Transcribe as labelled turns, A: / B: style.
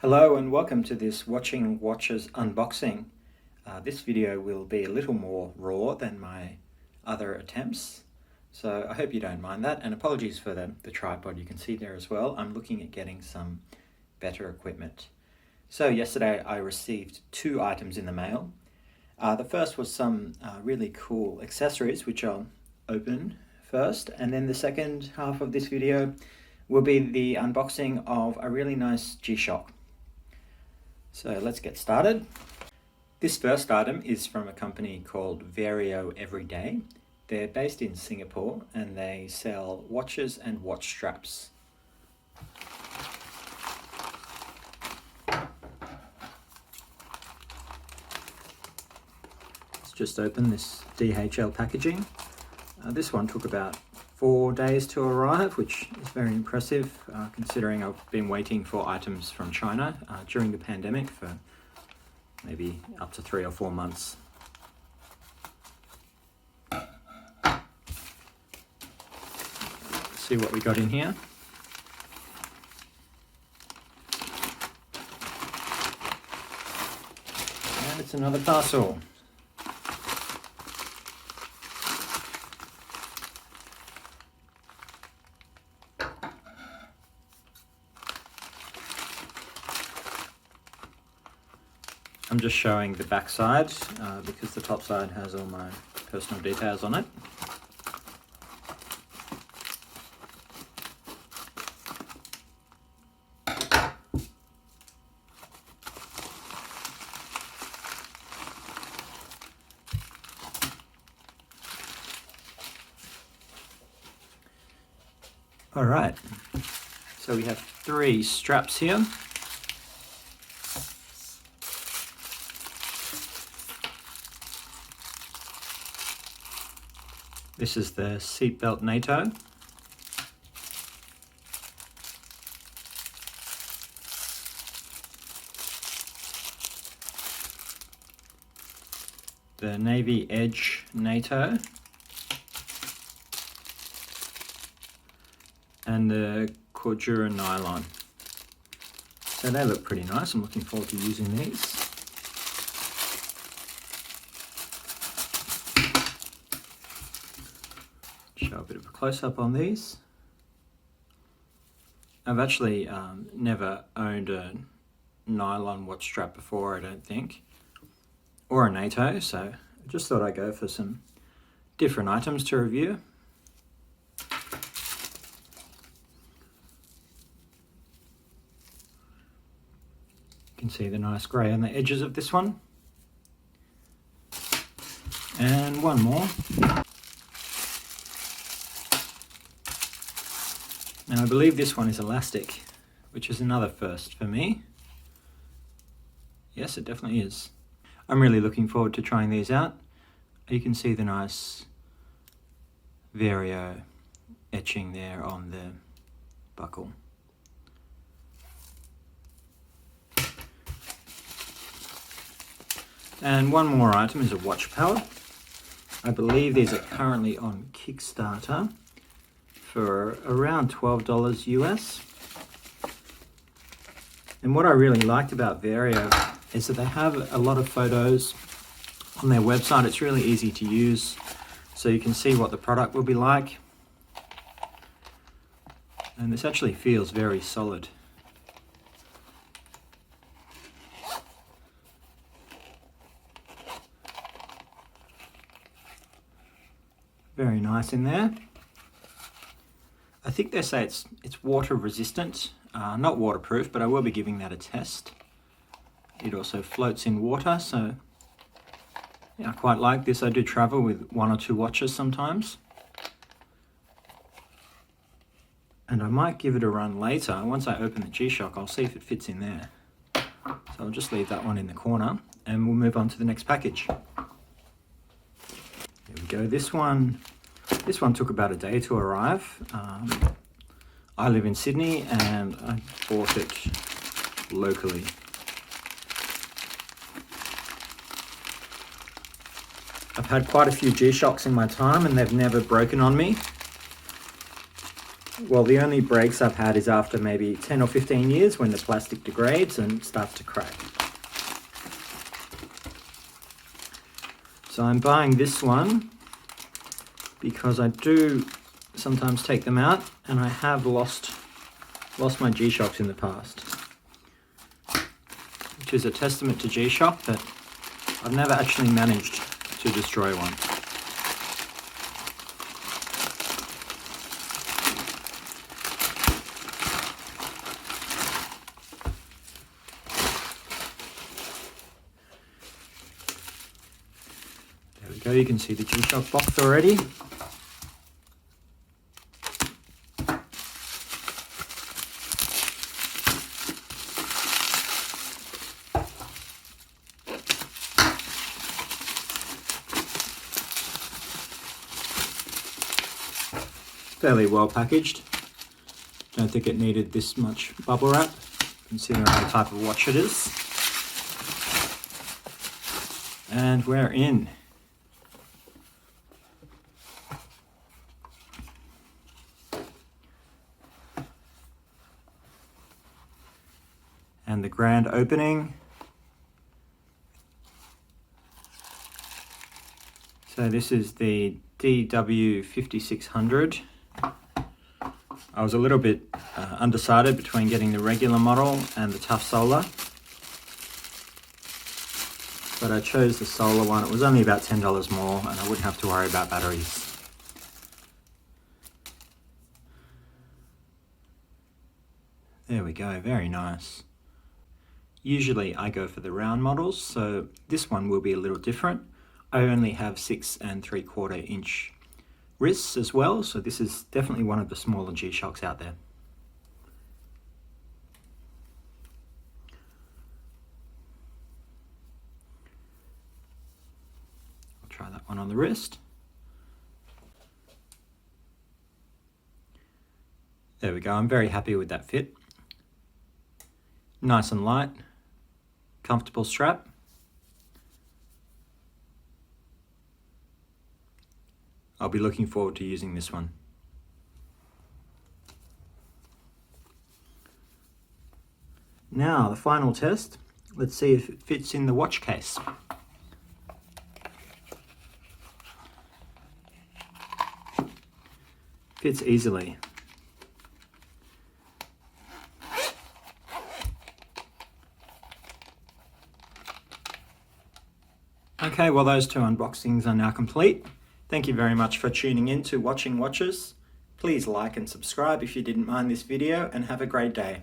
A: Hello and welcome to this Watching Watches unboxing. This video will be a little more raw than my other attempts, so I hope you don't mind that, and apologies for the tripod you can see there as well. I'm looking at getting some better equipment. So yesterday I received two items in the mail. The first was some really cool accessories, which I'll open first, and then the second half of this video will be the unboxing of a really nice G-Shock. So let's get started. This first item is from a company called Vario Everyday. They're based in Singapore and they sell watches and watch straps. Let's just open this DHL packaging. This one took about 4 days to arrive, which is very impressive considering I've been waiting for items from China during the pandemic for maybe up to 3 or 4 months. Let's see what we got in here. And it's another parcel. I'm just showing the back side because the top side has all my personal details on it. All right, so we have 3 straps here. This is the seatbelt NATO. The Navy Edge NATO. And the Cordura nylon. So they look pretty nice. I'm looking forward to using these. Show a bit of a close-up on these. I've actually never owned a nylon watch strap before, I don't think, or a NATO, so I just thought I'd go for some different items to review. You can see the nice grey on the edges of this one. And one more. Now I believe this one is elastic, which is another first for me. Yes, it definitely is. I'm really looking forward to trying these out. You can see the nice Vario etching there on the buckle. And one more item is a watch pallet. I believe these are currently on Kickstarter for around $12 US. And what I really liked about Vario is that they have a lot of photos on their website. It's really easy to use, so you can see what the product will be like. And this actually feels very solid. Very nice in there. I think they say it's water resistant, not waterproof, but I will be giving that a test. It also floats in water, so yeah, I quite like this. I do travel with 1 or 2 watches sometimes. And I might give it a run later. Once I open the G-Shock, I'll see if it fits in there. So I'll just leave that one in the corner and we'll move on to the next package. Here we go, this one took about a day to arrive. I live in Sydney and I bought it locally. I've had quite a few G-Shocks in my time and they've never broken on me, well, the only breaks I've had is after maybe 10 or 15 years when the plastic degrades and starts to crack. So I'm buying this one because I do sometimes take them out, and I have lost my G-Shocks in the past, which is a testament to G-Shock that I've never actually managed to destroy one. There we go, you can see the G-Shock box already. Fairly well packaged. Don't think it needed this much bubble wrap, considering the type of watch it is. And we're in. And the grand opening. So this is the DW5600. I was a little bit undecided between getting the regular model and the Tough Solar, but I chose the solar one. It was only about $10 more and I wouldn't have to worry about batteries. There we go, very nice. Usually I go for the round models, so this one will be a little different. I only have 6 3/4 inch wrists as well, so this is definitely one of the smaller G-Shocks out there. I'll try that one on the wrist. There we go, I'm very happy with that fit. Nice and light, comfortable strap. I'll be looking forward to using this one. Now, the final test. Let's see if it fits in the watch case. Fits easily. Okay, well, those two unboxings are now complete. Thank you very much for tuning in to Watching Watches. Please like and subscribe if you didn't mind this video, and have a great day.